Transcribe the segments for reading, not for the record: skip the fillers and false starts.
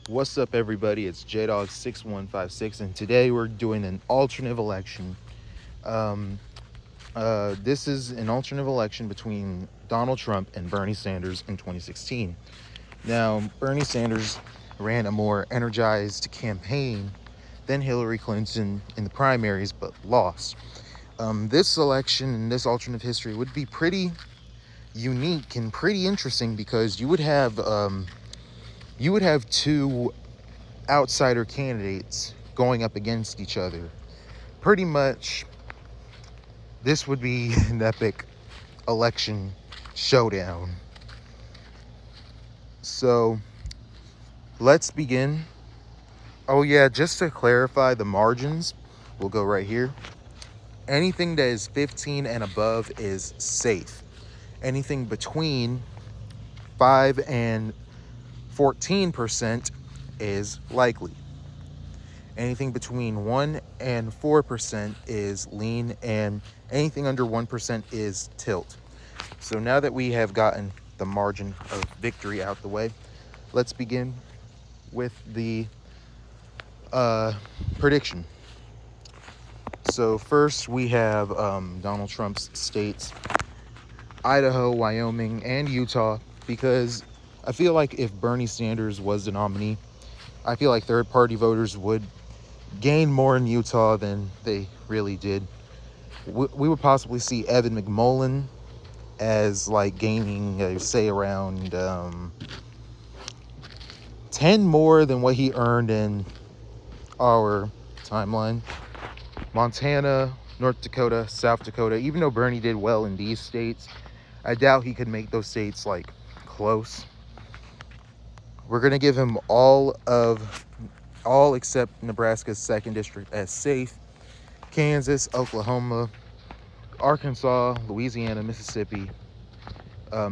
What's up, everybody? It's JDog6156, and today we're doing an alternative election. Um, this is an alternative election between Donald Trump and Bernie Sanders in 2016. Now, Bernie Sanders ran a more energized campaign than Hillary Clinton in the primaries, but lost. This election and this alternate history would be pretty unique and pretty interesting because you would have two outsider candidates going up against each other. Pretty much, this would be an epic election showdown. So, let's begin. Oh, yeah, just to clarify the margins, we'll go right here. Anything that is 15 and above is safe. Anything between 5 and 14% is likely. Anything between 1 and 4% is lean, and anything under 1% is tilt. So now that we have gotten the margin of victory out the way, let's begin with the prediction. So first we have Donald Trump's states, Idaho, Wyoming, and Utah, because I feel like if Bernie Sanders was the nominee, I feel like third-party voters would gain more in Utah than they really did. We would possibly see Evan McMullen as like gaining, say, around 10 more than what he earned in our timeline. Montana, North Dakota, South Dakota, even though Bernie did well in these states, I doubt he could make those states like close. We're going to give him all except Nebraska's 2nd district as safe. Kansas, Oklahoma, Arkansas, Louisiana, Mississippi,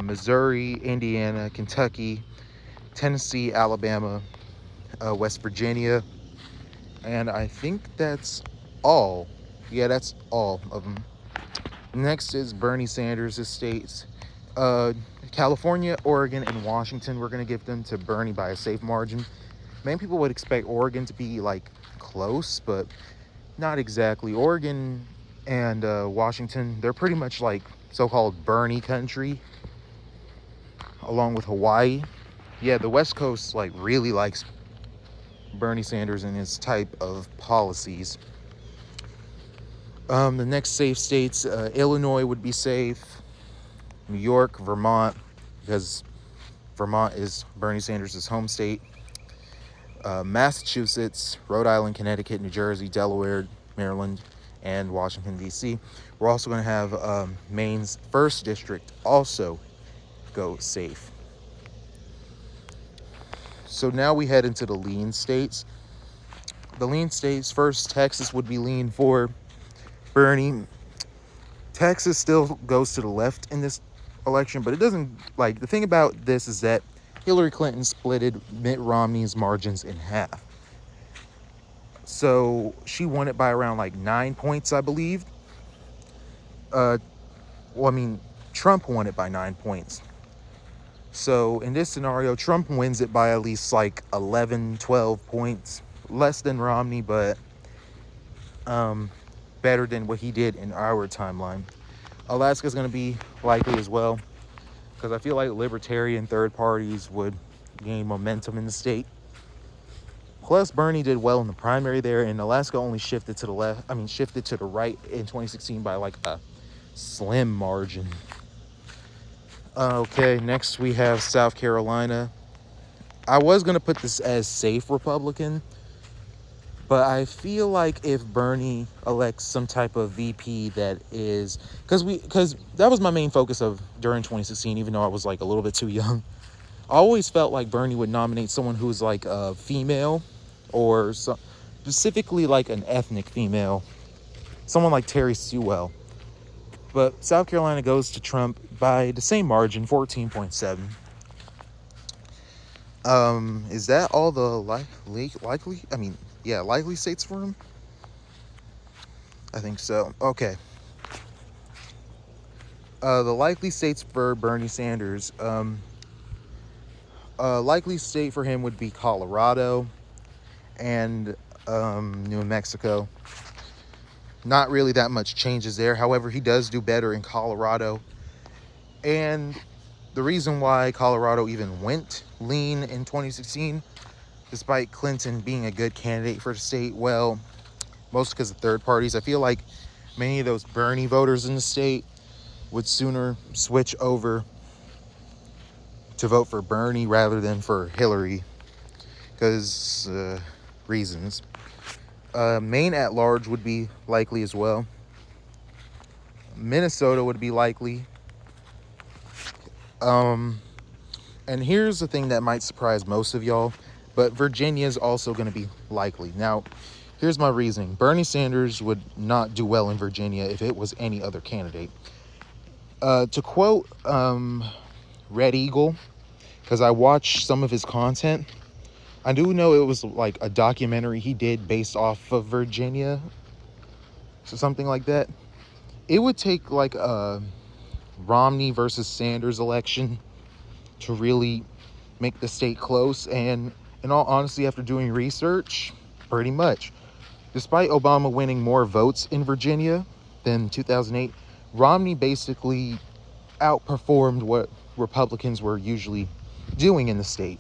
Missouri, Indiana, Kentucky, Tennessee, Alabama, West Virginia, and I think that's all. Yeah, that's all of them. Next is Bernie Sanders' states. California, Oregon, and Washington, we're going to give them to Bernie by a safe margin. Many people would expect Oregon to be like close, but not exactly. Oregon and Washington, they're pretty much like so-called Bernie country, along with Hawaii. Yeah, the West Coast like really likes Bernie Sanders and his type of policies. The next safe states, Illinois would be safe, New York, Vermont, because Vermont is Bernie Sanders' home state, Massachusetts, Rhode Island, Connecticut, New Jersey, Delaware, Maryland, and Washington, D.C. We're also going to have Maine's 1st district also go safe. So now we head into the lean states. The lean states, first, Texas would be lean for Bernie. Texas still goes to the left in this election, but it doesn't, like, the thing about this is that Hillary Clinton splitted Mitt Romney's margins in half. So she won it by around like 9 points, I believe. Trump won it by 9 points. So in this scenario, Trump wins it by at least like 11, 12 points. Less than Romney, but better than what he did in our timeline. Alaska's going to be likely as well, because I feel like libertarian third parties would gain momentum in the state. Plus, Bernie did well in the primary there, and Alaska only shifted to the right in 2016 by like a slim margin. Okay, next we have South Carolina. I was going to put this as safe Republican, but I feel like if Bernie elects some type of VP that is, because that was my main focus of during 2016, even though I was like a little bit too young. I always felt like Bernie would nominate someone who's like a female, or specifically like an ethnic female, someone like Terry Sewell. But South Carolina goes to Trump by the same margin, 14.7. Is that all the likely states for him? I think so. Okay. The likely states for Bernie Sanders. Likely state for him would be Colorado and New Mexico. Not really that much changes there. However, he does do better in Colorado. And the reason why Colorado even went lean in 2016, despite Clinton being a good candidate for the state, well, mostly because of third parties. I feel like many of those Bernie voters in the state would sooner switch over to vote for Bernie rather than for Hillary because reasons. Maine at large would be likely as well. Minnesota would be likely. And here's the thing that might surprise most of y'all, but Virginia is also going to be likely. Now, here's my reasoning. Bernie Sanders would not do well in Virginia if it was any other candidate. To quote Red Eagle, because I watched some of his content, I do know it was like a documentary he did based off of Virginia, so something like that. It would take like a Romney versus Sanders election to really make the state close, and in all honesty, after doing research, pretty much. Despite Obama winning more votes in Virginia than 2008, Romney basically outperformed what Republicans were usually doing in the state.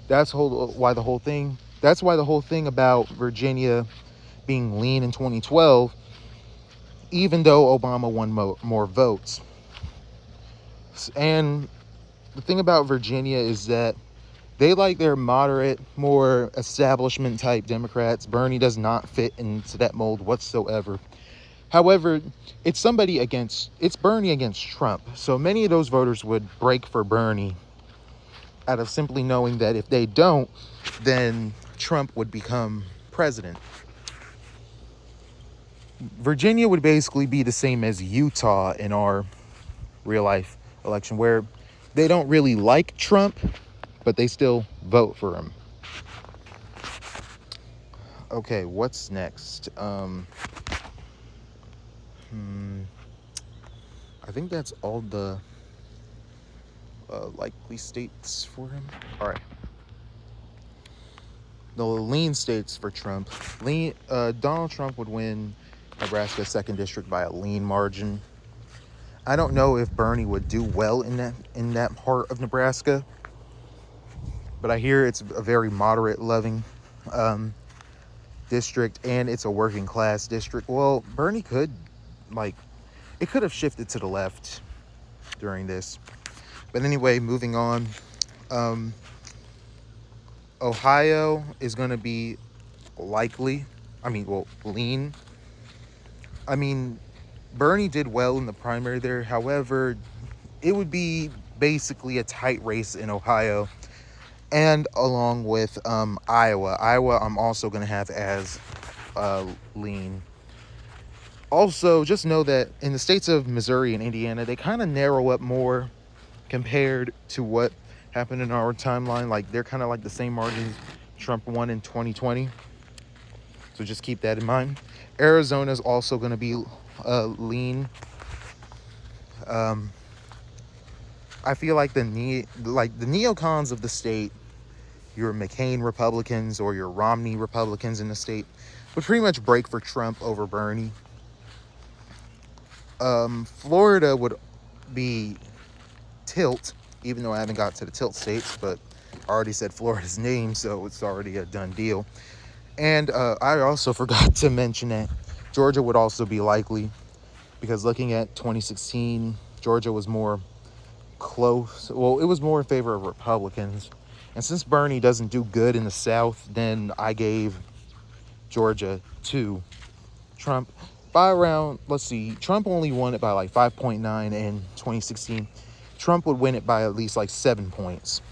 That's why the whole thing about Virginia being lean in 2012, even though Obama won more votes. And the thing about Virginia is that they like their moderate, more establishment type Democrats. Bernie does not fit into that mold whatsoever. However, it's Bernie against Trump. So many of those voters would break for Bernie out of simply knowing that if they don't, then Trump would become president. Virginia would basically be the same as Utah in our real life election, where they don't really like Trump, but they still vote for him. Okay, what's next? I think that's all the likely states for him. All right. The lean states for Trump. Donald Trump would win Nebraska's 2nd district by a lean margin. I don't know if Bernie would do well in that part of Nebraska, but I hear it's a very moderate loving district, and it's a working class district. Well, Bernie could have shifted to the left during this. But anyway, moving on. Ohio is going to be lean. Bernie did well in the primary there. However, it would be basically a tight race in Ohio. And along with Iowa. Iowa, I'm also going to have as lean. Also, just know that in the states of Missouri and Indiana, they kind of narrow up more compared to what happened in our timeline. Like, they're kind of like the same margins Trump won in 2020. So just keep that in mind. Arizona is also going to be lean. I feel like the neocons of the state, your McCain Republicans or your Romney Republicans in the state, would pretty much break for Trump over Bernie. Florida would be tilt, even though I haven't got to the tilt states, but I already said Florida's name, so it's already a done deal. And I also forgot to mention that Georgia would also be likely, because looking at 2016, Georgia was more close. Well, it was more in favor of Republicans. And since Bernie doesn't do good in the South, then I gave Georgia to Trump by around, Trump only won it by like 5.9 in 2016. Trump would win it by at least like 7 points.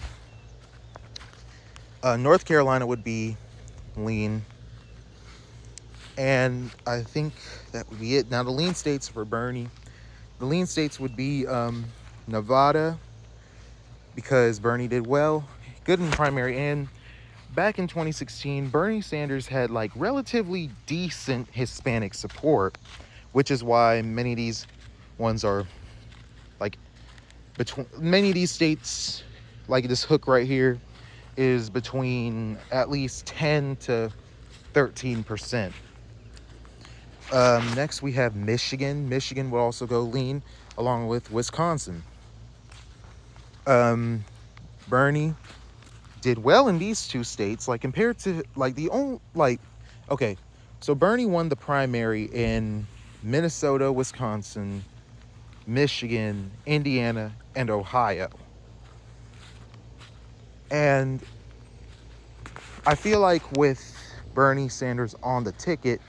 North Carolina would be lean. And I think that would be it. Now, the lean states for Bernie. The lean states would be Nevada, because Bernie did well, good in the primary. And back in 2016, Bernie Sanders had like relatively decent Hispanic support, which is why many of these ones are like many of these states like this hook right here, is between at least 10 to 13%. Next, we have Michigan. Michigan will also go lean, along with Wisconsin. Bernie did well in these two states, like compared to like the only okay, so Bernie won the primary in Minnesota, Wisconsin, Michigan, Indiana, and Ohio. And I feel like with Bernie Sanders on the ticket,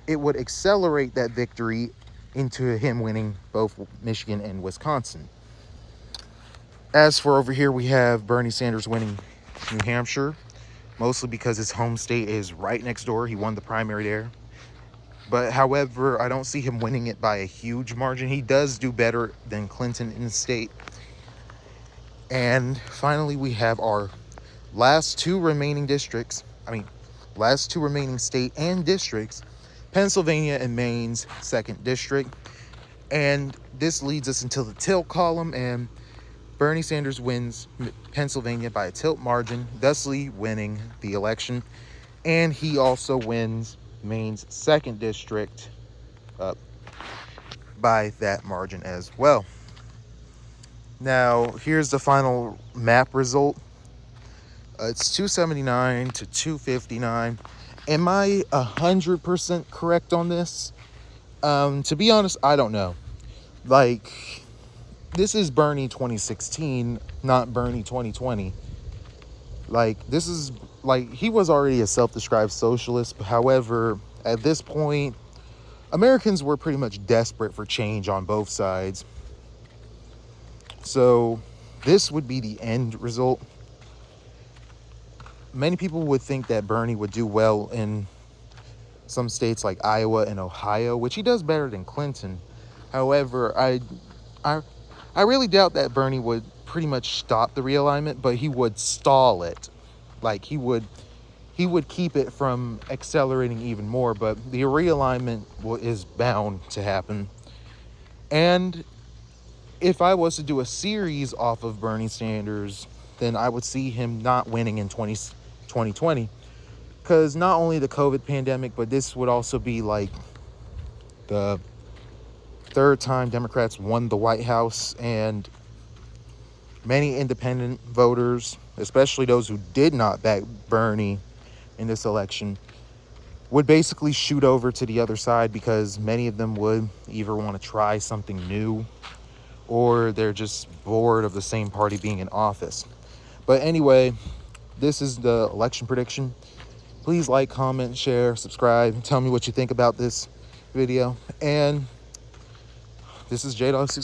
it would accelerate that victory into him winning both Michigan and Wisconsin. As for over here, we have Bernie Sanders winning New Hampshire, mostly because his home state is right next door. He won the primary there. But however, I don't see him winning it by a huge margin. He does do better than Clinton in the state. And finally, we have our last two remaining state and districts, Pennsylvania and Maine's 2nd district. And this leads us into the tilt column, and Bernie Sanders wins Pennsylvania by a tilt margin, thusly winning the election. And he also wins Maine's 2nd district by that margin as well. Now, here's the final map result. It's 279 to 259. Am I 100% correct on this? To be honest, I don't know. Like, this is Bernie 2016, not Bernie 2020. Like, this is, like, he was already a self-described socialist. However, at this point, Americans were pretty much desperate for change on both sides. So, this would be the end result. Many people would think that Bernie would do well in some states like Iowa and Ohio, which he does better than Clinton. However, I really doubt that Bernie would pretty much stop the realignment, but he would stall it. Like, he would keep it from accelerating even more, but the realignment is bound to happen. And if I was to do a series off of Bernie Sanders, then I would see him not winning in 2020, because not only the COVID pandemic, but this would also be like the 3rd time Democrats won the White House, and many independent voters, especially those who did not back Bernie in this election, would basically shoot over to the other side, because many of them would either want to try something new or they're just bored of the same party being in office. But anyway, this is the election prediction. Please like, comment, share, subscribe, tell me what you think about this video. And this is JDog6.